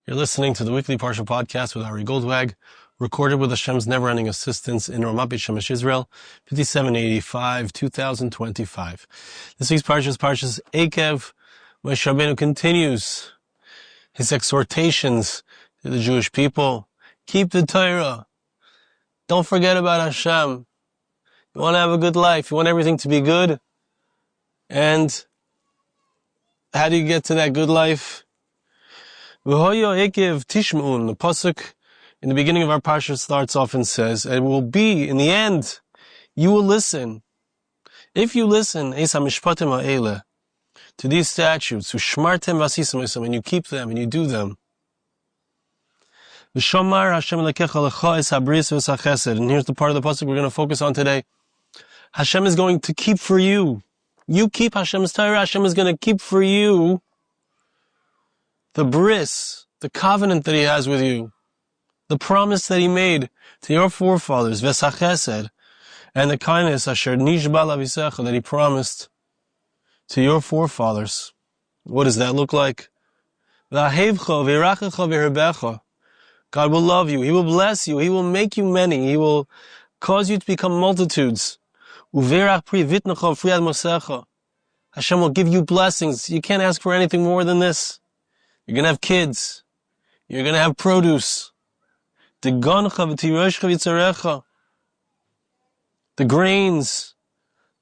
You're listening to the weekly Parsha Podcast with Ari Goldwag, recorded with Hashem's never-ending assistance in Ramat Beit Shemesh, Israel, 5785, 2025. This week's Parsha is Parsha's Ekev. Moshe Rabbeinu continues his exhortations to the Jewish people. Keep the Torah. Don't forget about Hashem. You want to have a good life. You want everything to be good. And how do you get to that good life? Ekev tishma'un. The pasuk in the beginning of our parsha starts off and says, "It will be in the end. You will listen. If you listen, es hamishpatim ha'ele, to these statutes, ushmartem v'asisem, and you keep them and you do them. V'shamar Hashem lekecha lecha es habris v'sachesed." And here's the part of the pasuk we're going to focus on today. Hashem is going to keep for you. You keep Hashem's Torah. Hashem is going to keep for you the bris, the covenant that He has with you, the promise that He made to your forefathers, v'sachesed, and the kindness asher nishba lavisecha, that He promised to your forefathers. What does that look like? V'ahevcha v'irachecha v'herbecha. God will love you. He will bless you. He will make you many. He will cause you to become multitudes. Uverach pri vitnecha friad mosecha. Hashem will give you blessings. You can't ask for anything more than this. You're going to have kids. You're going to have produce. The grains,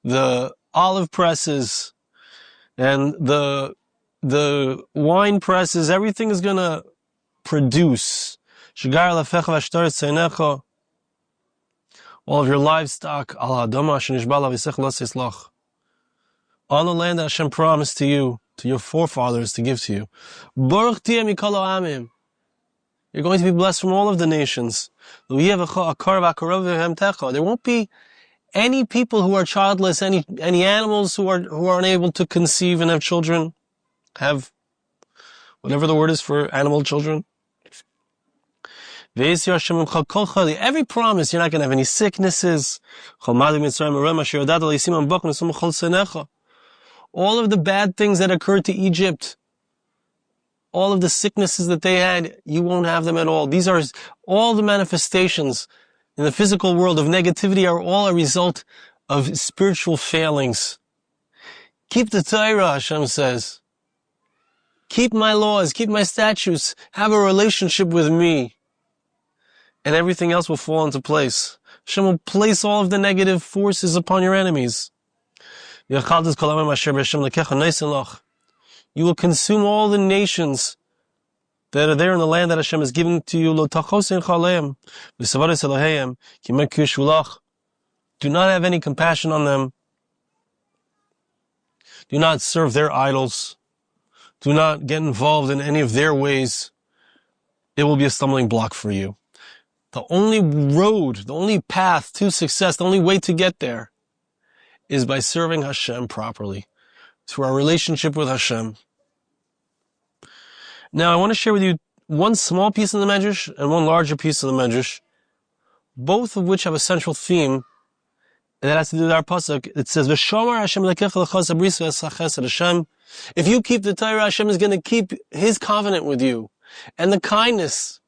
the olive presses, and the wine presses, everything is going to produce. All of your livestock, on the land that Hashem promised to you, to your forefathers, to give to you. You're going to be blessed from all of the nations. There won't be any people who are childless, any animals who are unable to conceive and have children, have whatever the word is for animal children. Every promise, you're not going to have any sicknesses. All of the bad things that occurred to Egypt, all of the sicknesses that they had, you won't have them at all. These are all the manifestations in the physical world of negativity, are all a result of spiritual failings. Keep the Torah, Hashem says. Keep my laws, keep my statutes, have a relationship with me, and everything else will fall into place. Hashem will place all of the negative forces upon your enemies. You will consume all the nations that are there in the land that Hashem is giving to you. Do not have any compassion on them. Do not serve their idols. Do not get involved in any of their ways. It will be a stumbling block for you. The only road, the only path to success, the only way to get there is by serving Hashem properly, through our relationship with Hashem. Now, I want to share with you one small piece of the Medrash and one larger piece of the Medrash, both of which have a central theme, and that has to do with our pasuk. It says, "V'shamar Hashem lekecha lecha habris v'sachesed." Hashem, if you keep the Torah, Hashem is going to keep His covenant with you, and the kindness.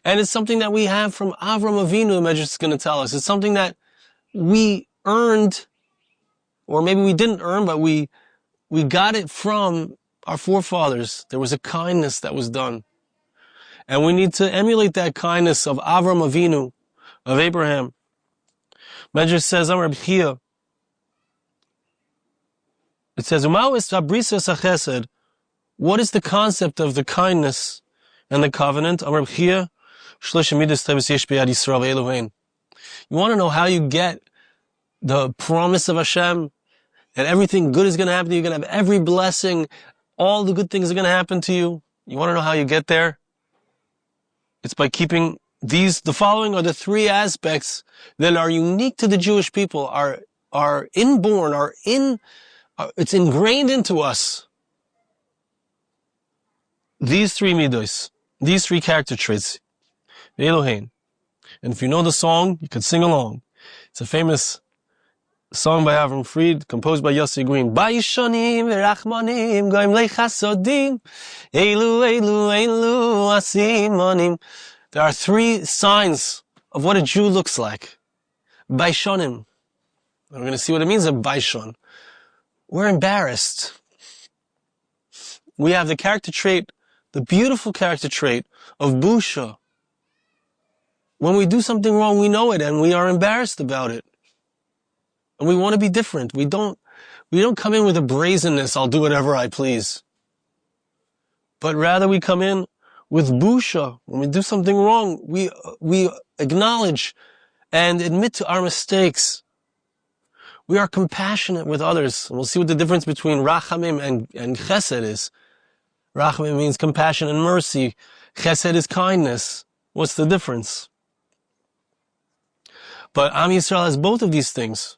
And it's something that we have from Avram Avinu, the Medrash is going to tell us. It's something that we earned, or maybe we didn't earn, but we got it from our forefathers. There was a kindness that was done. And we need to emulate that kindness of Avram Avinu, of Abraham. Medrash says, Amar B'chia, it says, what is the concept of the kindness and the covenant? Amar B'chia, you want to know how you get the promise of Hashem, that everything good is going to happen to you, you're going to have every blessing, all the good things are going to happen to you? You want to know how you get there? It's by keeping these. The following are the three aspects that are unique to the Jewish people, are inborn, it's ingrained into us. These three midos, these three character traits. Elohein. And if you know the song, you could sing along. It's a famous song by Avram Fried, composed by Yossi Green. Ba'ishonim v'rachmanim goim lechasodim, Elu, Elu, Elu, There are three signs of what a Jew looks like. Baishonim. We're going to see what it means, a baishon. We're embarrassed. We have the character trait, the beautiful character trait of busha. When we do something wrong, we know it and we are embarrassed about it. And we want to be different. We don't come in with a brazenness, I'll do whatever I please. But rather we come in with busha. When we do something wrong, we acknowledge and admit to our mistakes. We are compassionate with others. And we'll see what the difference between rachamim and chesed is. Rachamim means compassion and mercy. Chesed is kindness. What's the difference? But Am Yisrael has both of these things.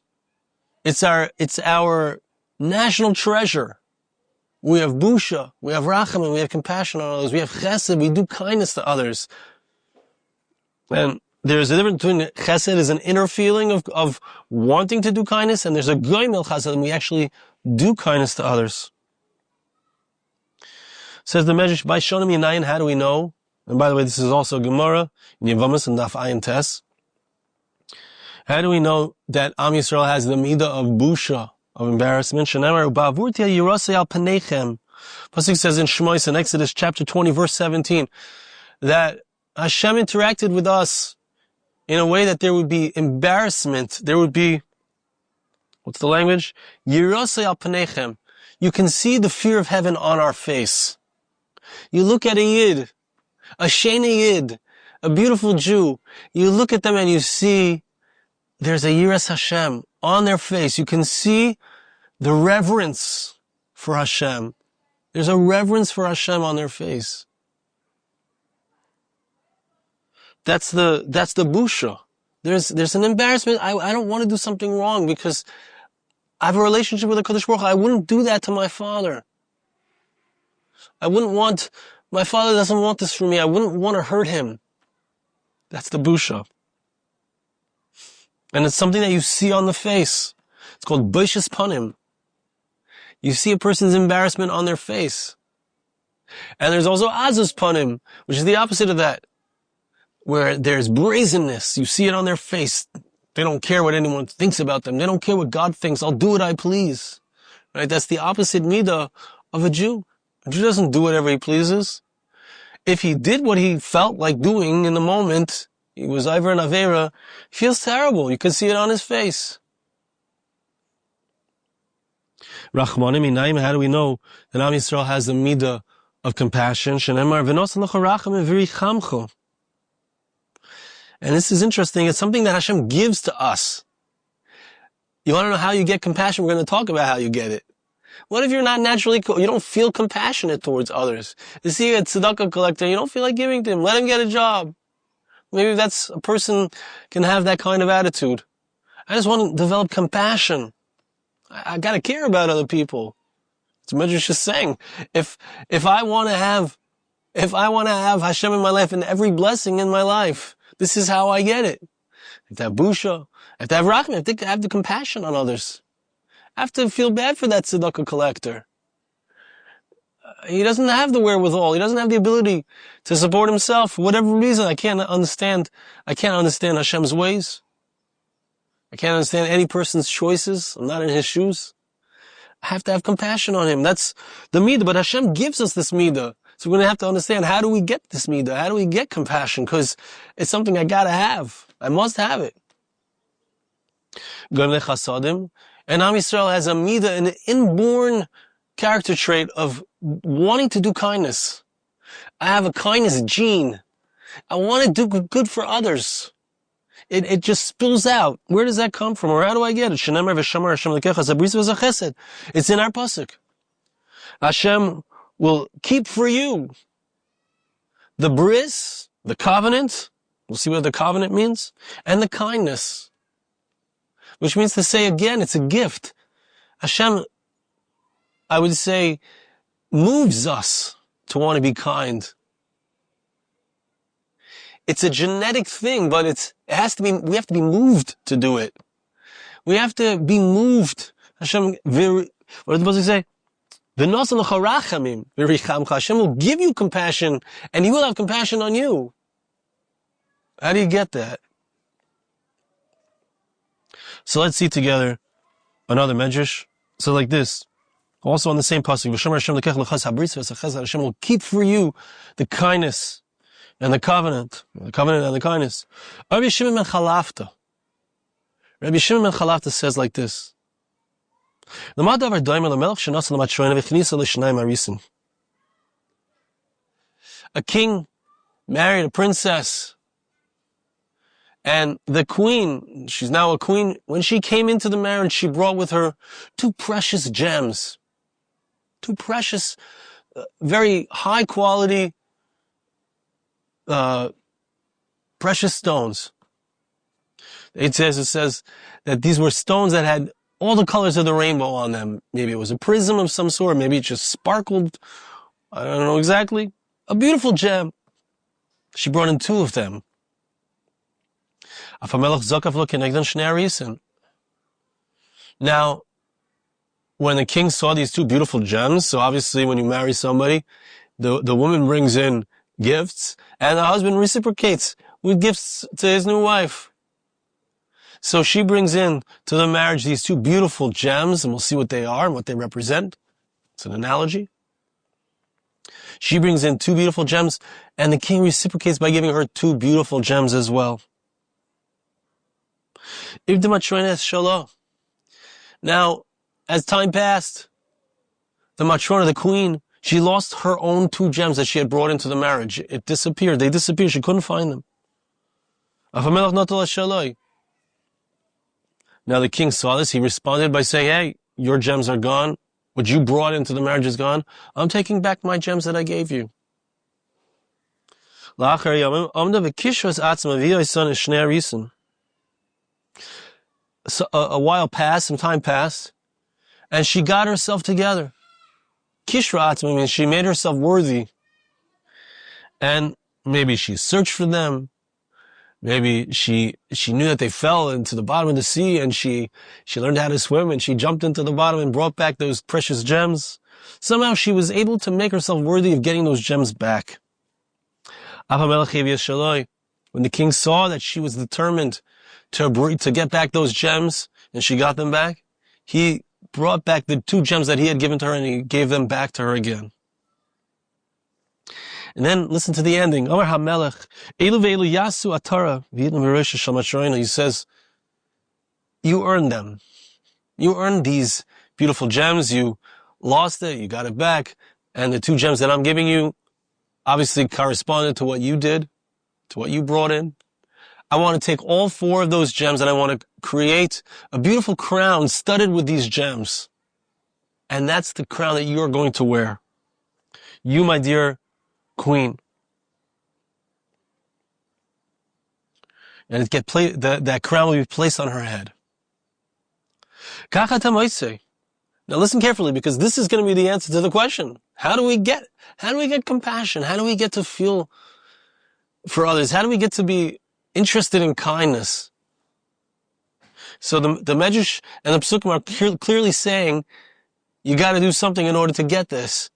It's our national treasure. We have busha, we have rachamim, we have compassion on others, we have chesed, we do kindness to others. And there's a difference between chesed is an inner feeling of wanting to do kindness, and there's a goymel chesed, and we actually do kindness to others. Says the Medrash, by Shonim Yinayin, how do we know? And by the way, this is also Gemara, in Yevamos and Daf Ayin Tes. How do we know that Am Yisrael has the midah of busha, of embarrassment? Pasuk says in Shmois in Exodus chapter 20 verse 17 that Hashem interacted with us in a way that there would be embarrassment. There would be, what's the language? Yirasei al panechem. You can see the fear of heaven on our face. You look at a Yid, a Sheni Yid, a beautiful Jew. You look at them and you see there's a Yiras Hashem on their face. You can see the reverence for Hashem. There's a reverence for Hashem on their face. That's the busha. There's an embarrassment. I don't want to do something wrong because I have a relationship with the Kadosh Baruch Hu. I wouldn't do that to my father. My father doesn't want this for me. I wouldn't want to hurt him. That's the busha. And it's something that you see on the face. It's called bushes panim. You see a person's embarrassment on their face. And there's also azus panim, which is the opposite of that, where there's brazenness. You see it on their face. They don't care what anyone thinks about them. They don't care what God thinks. I'll do what I please. Right? That's the opposite midah of a Jew. A Jew doesn't do whatever he pleases. If he did what he felt like doing in the moment, he was Iver and Avera, he feels terrible. You can see it on his face. Rachmanim Inayim, how do we know that Am Yisrael has the midah of compassion? Shenemar v'nos l'cha rachamim v'richamcho. And this is interesting. It's something that Hashem gives to us. You want to know how you get compassion? We're going to talk about how you get it. What if you're not naturally, you don't feel compassionate towards others? You see a tzedakah collector, you don't feel like giving to him. Let him get a job. Maybe that's a person can have that kind of attitude. I just want to develop compassion. I got to care about other people. It's Medrash just saying, if I want to have Hashem in my life and every blessing in my life, this is how I get it. I have to have busha. I have to have rachmim. I have to have the compassion on others. I have to feel bad for that tzedakah collector. He doesn't have the wherewithal. He doesn't have the ability to support himself. For whatever reason, I can't understand Hashem's ways. I can't understand any person's choices. I'm not in his shoes. I have to have compassion on him. That's the midah. But Hashem gives us this midah. So we're going to have to understand, how do we get this midah? How do we get compassion? Because it's something I gotta have. I must have it. Ganei chasadim. And Am Yisrael has a midah, an inborn character trait of wanting to do kindness. I have a kindness gene. I want to do good for others. It just spills out. Where does that come from? Or how do I get it? It's in our pasuk. Hashem will keep for you the bris, the covenant. We'll see what the covenant means. And the kindness. Which means to say again, it's a gift. Hashem, I would say, moves us to want to be kind. It's a genetic thing, but we have to be moved to do it. We have to be moved. Hashem, what does the pasuk say? Hashem will give you compassion, and He will have compassion on you. How do you get that? So let's see together another medrash. So like this, also on the same pasuk, Hashem will keep for you the kindness and the covenant and the kindness. Rabbi Shimon ben Chalafta says like this: a king married a princess, and the queen, she's now a queen, when she came into the marriage, she brought with her two precious gems, two precious, very high quality, precious stones. It says that these were stones that had all the colors of the rainbow on them. Maybe it was a prism of some sort, maybe it just sparkled. I don't know exactly. A beautiful gem. She brought in two of them. Now, when the king saw these two beautiful gems, so obviously when you marry somebody, the woman brings in gifts, and the husband reciprocates with gifts to his new wife. So she brings in to the marriage these two beautiful gems, and we'll see what they are and what they represent. It's an analogy. She brings in two beautiful gems, and the king reciprocates by giving her two beautiful gems as well. Now, as time passed, the matrona, the queen, she lost her own two gems that she had brought into the marriage. It disappeared. They disappeared. She couldn't find them. Now the king saw this. He responded by saying, hey, your gems are gone. What you brought into the marriage is gone. I'm taking back my gems that I gave you. So a while passed, some time passed, and she got herself together. Kishra atzma means she made herself worthy. And maybe she searched for them. Maybe she knew that they fell into the bottom of the sea, and she learned how to swim, and she jumped into the bottom and brought back those precious gems. Somehow she was able to make herself worthy of getting those gems back. When the king saw that she was determined to get back those gems, and she got them back, he brought back the two gems that he had given to her, and he gave them back to her again. And then listen to the ending. Omar HaMelech, Elu ve'elu yasu atara, he says, you earned them. You earned these beautiful gems. You lost it, you got it back. And the two gems that I'm giving you obviously corresponded to what you did, to what you brought in. I want to take all four of those gems and I want to create a beautiful crown studded with these gems. And that's the crown that you're going to wear. You, my dear queen. And that crown will be placed on her head. Now listen carefully, because this is going to be the answer to the question. How do we get compassion? How do we get to feel for others? How do we get to be interested in kindness? So the Medrash and the Psukim are clearly saying, you got to do something in order to get this.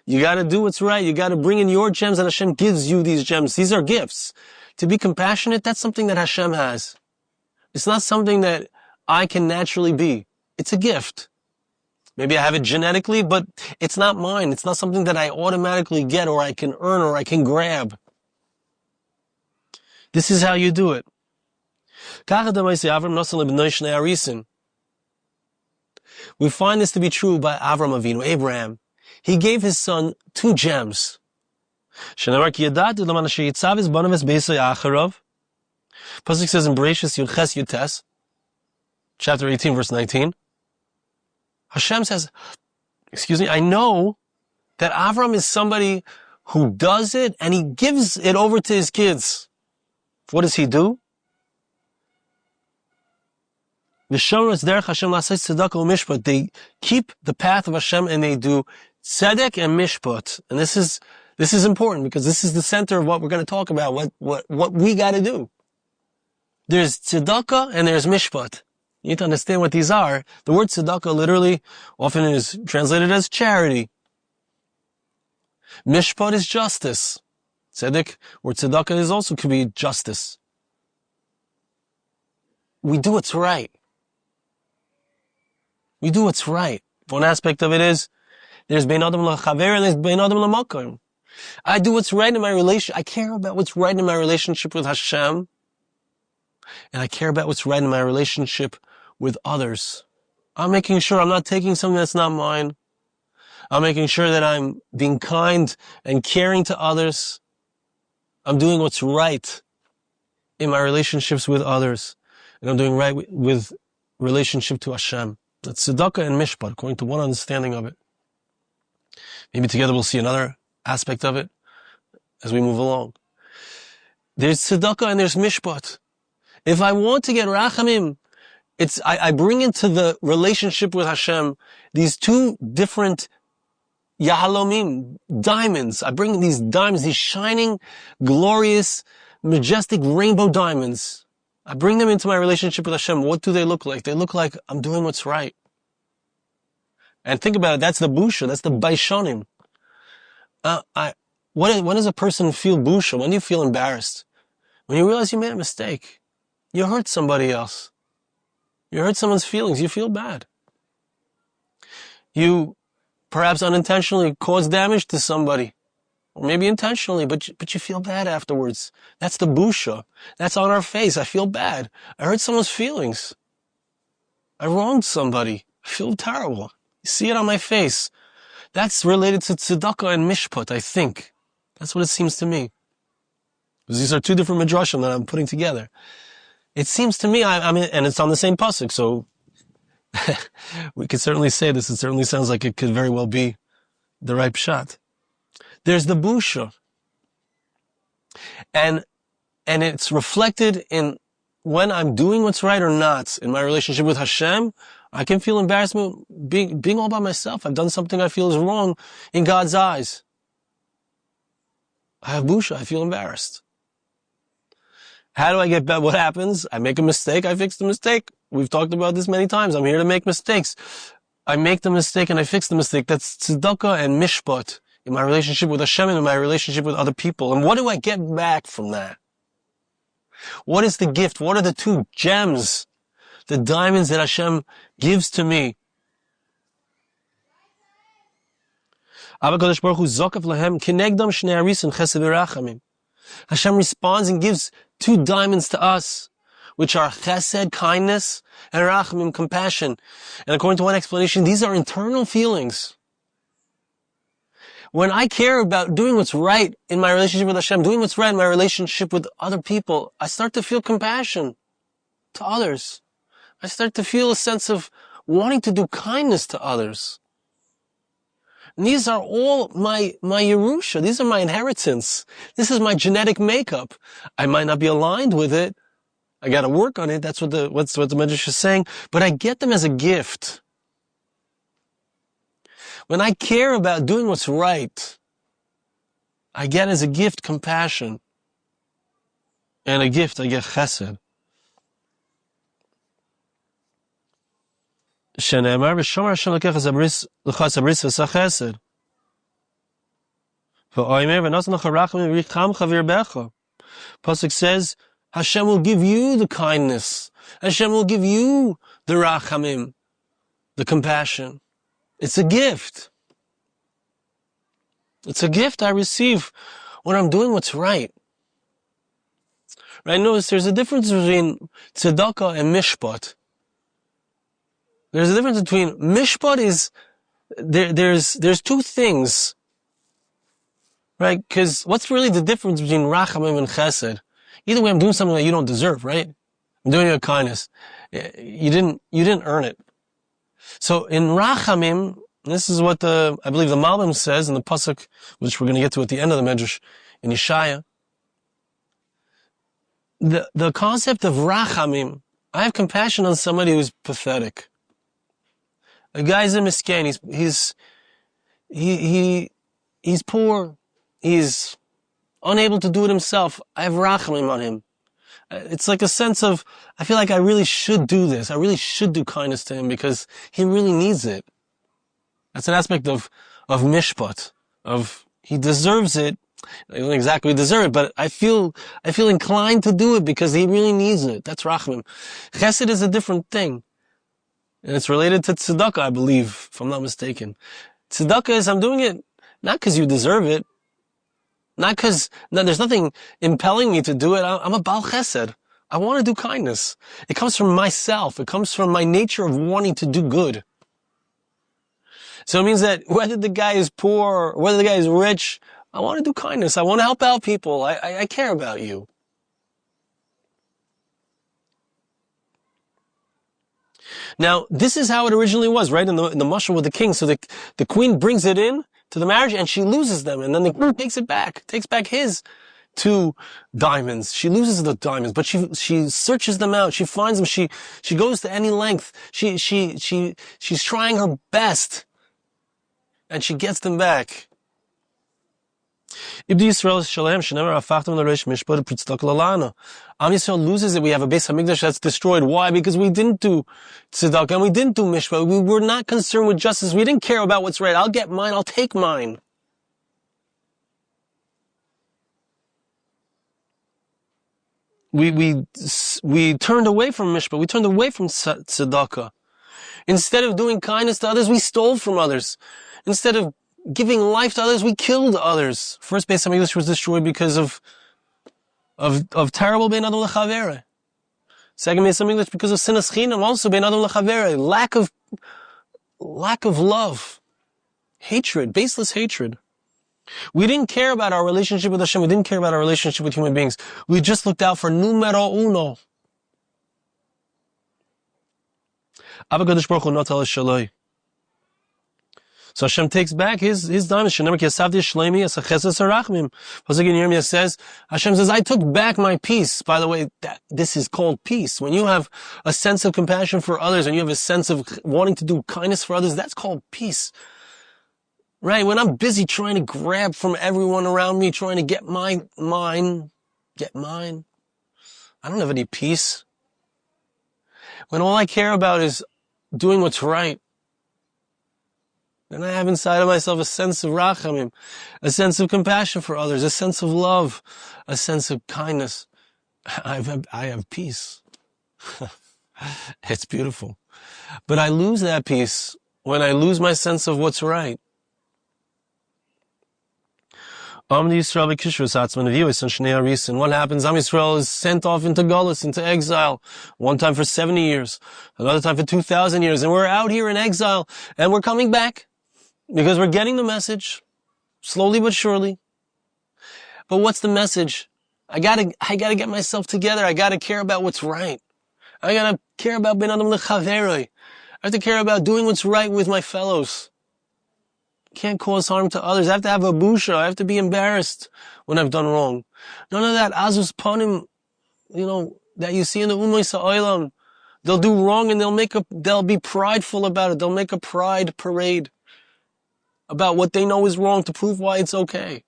You got to do what's right. You got to bring in your gems, and Hashem gives you these gems. These are gifts. To be compassionate, that's something that Hashem has. It's not something that I can naturally be. It's a gift. Maybe I have it genetically, but it's not mine. It's not something that I automatically get, or I can earn, or I can grab. This is how you do it. We find this to be true by Avram Avinu, Abraham. He gave his son two gems. Pasuk says in Bereshis Yudches Yutes, chapter 18, verse 19. Hashem says, I know that Avram is somebody who does it and he gives it over to his kids. What does he do? They keep the path of Hashem and they do tzedek and mishpat. And this is important, because this is the center of what we're going to talk about, what we got to do. There's tzedakah and there's mishpat. You need to understand what these are. The word tzedakah literally often is translated as charity. Mishpat is justice. Tzedek, or tzedakah, is also could be justice. We do what's right. We do what's right. One aspect of it is, there's bein adam l'chaver and there's bein adam l'makom. I do what's right in my relation. I care about what's right in my relationship with Hashem, and I care about what's right in my relationship with others. I'm making sure I'm not taking something that's not mine. I'm making sure that I'm being kind and caring to others. I'm doing what's right in my relationships with others, and I'm doing right with relationship to Hashem. That's tzedakah and mishpat, according to one understanding of it. Maybe together we'll see another aspect of it as we move along. There's tzedakah and there's mishpat. If I want to get rachamim, I bring into the relationship with Hashem these two different yahalomim, diamonds. I bring these diamonds, these shining, glorious, majestic rainbow diamonds. I bring them into my relationship with Hashem. What do they look like? They look like I'm doing what's right. And think about it, that's the busha, that's the baishonim. When does a person feel busha? When do you feel embarrassed? When you realize you made a mistake. You hurt somebody else. You hurt someone's feelings. You feel bad. You perhaps unintentionally caused damage to somebody. Or maybe intentionally, but you feel bad afterwards. That's the busha. That's on our face. I feel bad. I hurt someone's feelings. I wronged somebody. I feel terrible. You see it on my face. That's related to tzedakah and mishpat, I think. That's what it seems to me. Because these are two different midrashim that I'm putting together. It seems to me, and it's on the same pasuk, so we could certainly say this. It certainly sounds like it could very well be the right pshat. There's the busha. And it's reflected in when I'm doing what's right or not in my relationship with Hashem. I can feel embarrassment being all by myself. I've done something I feel is wrong in God's eyes. I have busha. I feel embarrassed. How do I get better? What happens? I make a mistake. I fix the mistake. We've talked about this many times. I'm here to make mistakes. I make the mistake and I fix the mistake. That's tzedakah and mishpat in my relationship with Hashem and in my relationship with other people. And what do I get back from that? What is the gift? What are the two gems, the diamonds that Hashem gives to me? Hashem responds and gives two diamonds to us, which are chesed, kindness, and rachamim, compassion. And according to one explanation, these are internal feelings. When I care about doing what's right in my relationship with Hashem, doing what's right in my relationship with other people, I start to feel compassion to others. I start to feel a sense of wanting to do kindness to others. And these are all my Yerusha. These are my inheritance. This is my genetic makeup. I might not be aligned with it. I gotta work on it. That's what the Medrash is saying. But I get them as a gift. When I care about doing what's right, I get as a gift compassion. And a gift, I get chesed. שנאמר, ושומר השם לקח לך הבריס וסחסד. ואומר, ונתן לך רחמים וריחמך וירבך. Pasuk says, Hashem will give you the kindness. Hashem will give you the rachamim, the compassion. It's a gift. It's a gift I receive when I'm doing what's right. Right? Notice there's a difference between tzedakah and mishpat. There's a difference between mishpat is there's two things, right? Because what's really the difference between rachamim and chesed? Either way, I'm doing something that you don't deserve, right? I'm doing you a kindness. You didn't earn it. So in rachamim, this is what I believe the Malbim says in the pasuk, which we're going to get to at the end of the Medrash in Yeshaya. The concept of rachamim, I have compassion on somebody who's pathetic. A guy's a miskin. He's poor. He's unable to do it himself. I have rachamim on him. It's like a sense of, I feel like I really should do this. I really should do kindness to him because he really needs it. That's an aspect of mishpat, of he deserves it. I don't exactly deserve it, but I feel inclined to do it because he really needs it. That's rachmim. Chesed is a different thing. And it's related to tzedakah, I believe, if I'm not mistaken. Tzedakah is I'm doing it not because you deserve it, not because there's nothing impelling me to do it. I'm a Baal Chesed. I want to do kindness. It comes from myself. It comes from my nature of wanting to do good. So it means that whether the guy is poor or whether the guy is rich, I want to do kindness. I want to help out people. I care about you. Now, this is how it originally was, right? In the mashal with the king. So the queen brings it in to the marriage and she loses them. And then the king takes it back, takes back his 2 diamonds. She loses the diamonds, but she searches them out. She finds them. She goes to any length. She's trying her best and she gets them back. Am Yisrael loses it. We have a Batei Mikdash that's destroyed. Why? Because we didn't do Tzedakah and we didn't do Mishpat. We were not concerned with justice. We didn't care about what's right. I'll get mine. I'll take mine. We turned away from Mishpat. We turned away from Tzedakah. Instead of doing kindness to others, we stole from others. Instead of giving life to others, we killed others. First Batei Mikdash was destroyed because of terrible bein adam lechavere. Second Batei Mikdash because of sinas chinam, also bein adam lechavere. Lack of love. Hatred, baseless hatred. We didn't care about our relationship with Hashem. We didn't care about our relationship with human beings. We just looked out for numero uno. Abba Kadosh Baruch Hu notal shaloi. So Hashem takes back his diamonds. Pasuk in Yirmiyah says, Hashem says, I took back my peace. By the way, this is called peace. When you have a sense of compassion for others and you have a sense of wanting to do kindness for others, that's called peace. Right? When I'm busy trying to grab from everyone around me, trying to get mine, I don't have any peace. When all I care about is doing what's right, then I have inside of myself a sense of rachamim, a sense of compassion for others, a sense of love, a sense of kindness. I have peace. It's beautiful. But I lose that peace when I lose my sense of what's right. What happens? Am Yisrael is sent off into Galus, into exile, one time for 70 years, another time for 2,000 years, and we're out here in exile, and we're coming back. Because we're getting the message, slowly but surely. But what's the message? I gotta get myself together. I gotta care about what's right. I gotta care about bein adam lechaveroi. I have to care about doing what's right with my fellows. Can't cause harm to others. I have to have a busha. I have to be embarrassed when I've done wrong. None of that azus panim, that you see in the umoy sa'olam. They'll do wrong and they'll be prideful about it. They'll make a pride parade about what they know is wrong to prove why it's okay.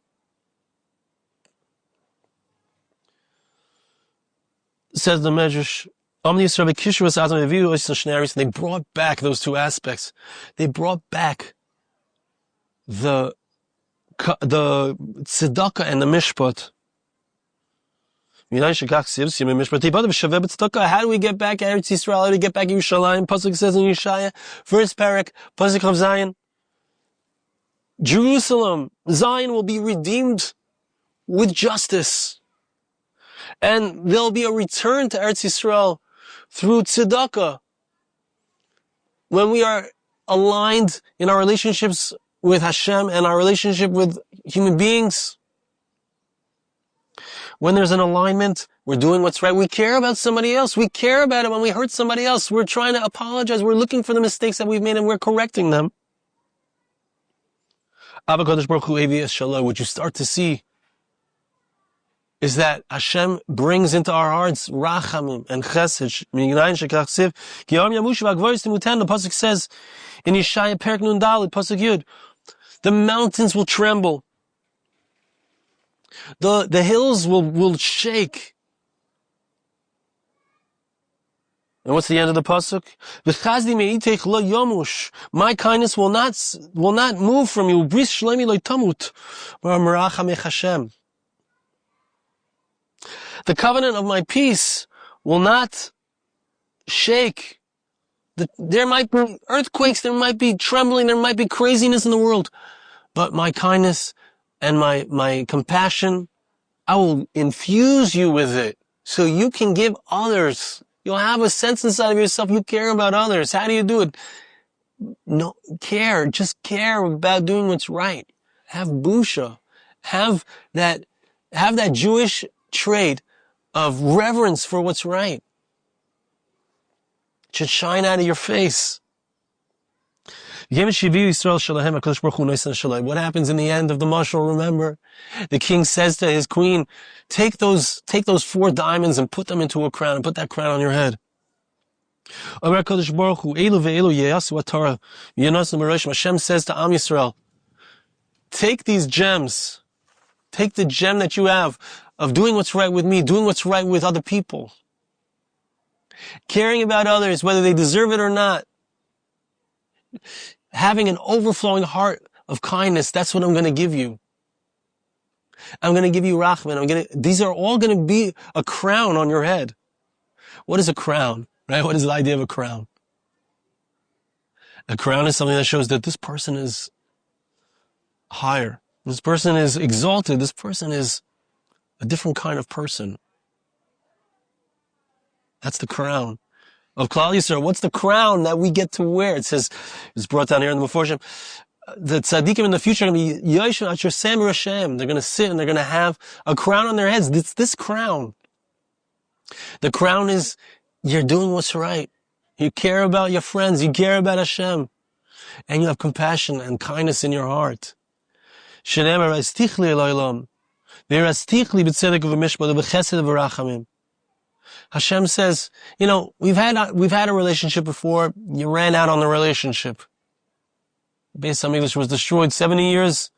Says the Medrash, they brought back those 2 aspects. They brought back the tzedakah and the mishpat. How do we get back Eretz Yisrael? How do we get back Yerushalayim? Pasuk says in Yeshaya, first parak, Pasuk of Zion, Jerusalem, Zion will be redeemed with justice. And there'll be a return to Eretz Yisrael through tzedakah. When we are aligned in our relationships with Hashem and our relationship with human beings, when there's an alignment, we're doing what's right. We care about somebody else. We care about it when we hurt somebody else. We're trying to apologize. We're looking for the mistakes that we've made and we're correcting them. What you start to see is that Hashem brings into our hearts rachamim and chesed. The pasuk says in Yeshaya Perek Nun Daled, pasuk Yud, the mountains will tremble, the hills will shake And what's the end of the pasuk? V'chazdi me'itech lo yomush. My kindness will not move from you. Bris shlemi lo tamut. Meracham Hashem. The covenant of my peace will not shake. There might be earthquakes, there might be trembling, there might be craziness in the world. But my kindness and my compassion, I will infuse you with it so you can give others. You'll have a sense inside of yourself. You care about others. How do you do it? No, just care about doing what's right. Have busha. Have that Jewish trait of reverence for what's right. It should shine out of your face. What happens in the end of the mashal? Remember, the king says to his queen, take those 4 diamonds and put them into a crown, and put that crown on your head. Hashem says to Am Yisrael, take these gems, take the gem that you have of doing what's right with me, doing what's right with other people, caring about others, whether they deserve it or not, having an overflowing heart of kindness. That's what I'm going to give you. I'm going to give you Rachman. These are all going to be a crown on your head. What is a crown? Right? What is the idea of a crown? A crown is something that shows that this person is higher. This person is exalted. This person is a different kind of person. That's the crown of Klal Yisrael. What's the crown that we get to wear? It says, it's brought down here in the Meforshim, the tzaddikim in the future are going to be Yoshin Asher Sam Rashem. They're going to sit and they're going to have a crown on their heads. It's this crown. The crown is, you're doing what's right. You care about your friends. You care about Hashem. And you have compassion and kindness in your heart. Shenemar Astichli Eloilam. Ve'rastichli b'tzedek u'v'mishpat u'b'chesed u'v'rachamim. Hashem says, we've had a relationship before. You ran out on the relationship. Batei Mikdash was destroyed 70 years.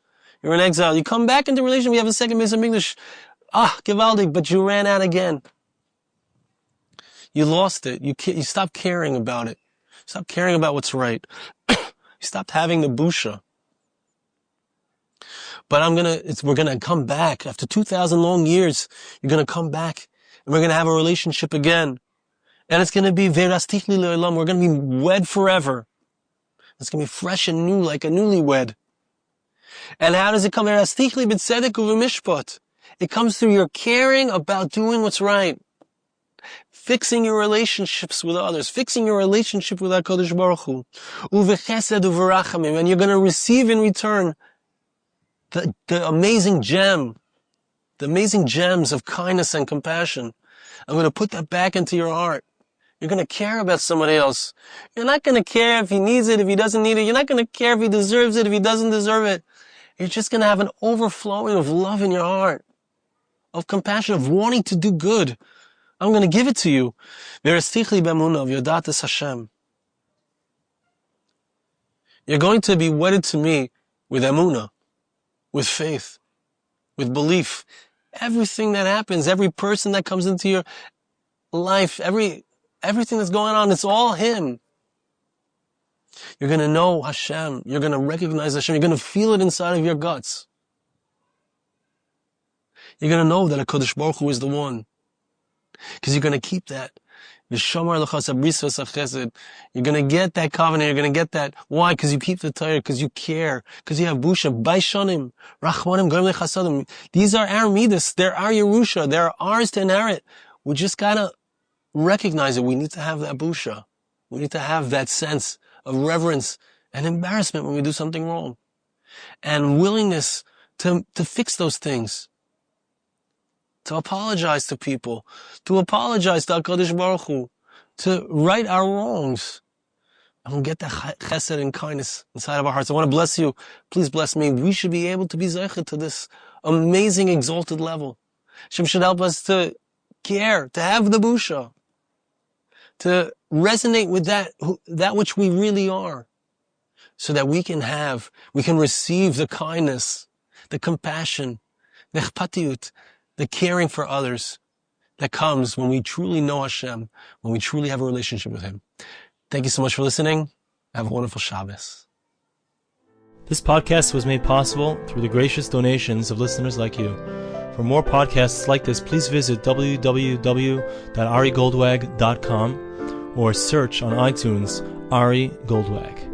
You're in exile. You come back into relationship. We have a second Batei Mikdash. Givaldik, but you ran out again. You lost it. You stopped caring about it. Stop caring about what's right. You stopped having the busha. But we're gonna come back after 2,000 long years. You're gonna come back, and we're gonna have a relationship again, and it's gonna be ve'rastichli le'olam. We're gonna be wed forever. It's gonna be fresh and new, like a newlywed. And how does it come? Ve'rastichli b'tzedek u'v'mishpat. It comes through your caring about doing what's right, fixing your relationships with others, fixing your relationship with HaKadosh Baruch Hu, u'v'chesed u'v'rachamim, and you're gonna receive in return the amazing gems of kindness and compassion. I'm going to put that back into your heart. You're going to care about somebody else. You're not going to care if he needs it, if he doesn't need it. You're not going to care if he deserves it, if he doesn't deserve it. You're just going to have an overflowing of love in your heart, of compassion, of wanting to do good. I'm going to give it to you. Ve'rastichli b'emunah of yodatas Hashem. You're going to be wedded to me with emunah, with faith, with belief. Everything that happens, every person that comes into your life, everything that's going on, it's all Him. You're going to know Hashem. You're going to recognize Hashem. You're going to feel it inside of your guts. You're going to know that HaKadosh Baruch Hu is the one. Because you're going to keep that. You're going to get that covenant. You're going to get that. Why? Because you keep the Torah. Because you care. Because you have busha. Baishanim. Rachmanim. Goyim lechasadim. These are our midas. They're our Yerusha. They're ours to inherit. We just got to recognize it. We need to have that busha. We need to have that sense of reverence and embarrassment when we do something wrong. And willingness to fix those things. To apologize to people, to apologize to HaKadosh Baruch Hu, to right our wrongs. And we'll get that chesed and kindness inside of our hearts. I want to bless you. Please bless me. We should be able to be zeichet to this amazing, exalted level. Hashem should help us to care, to have the busha, to resonate with that which we really are, so that we can receive the kindness, the compassion, the chpatiyut, the caring for others, that comes when we truly know Hashem, when we truly have a relationship with Him. Thank you so much for listening. Have a wonderful Shabbos. This podcast was made possible through the gracious donations of listeners like you. For more podcasts like this, please visit www.arigoldwag.com or search on iTunes Ari Goldwag.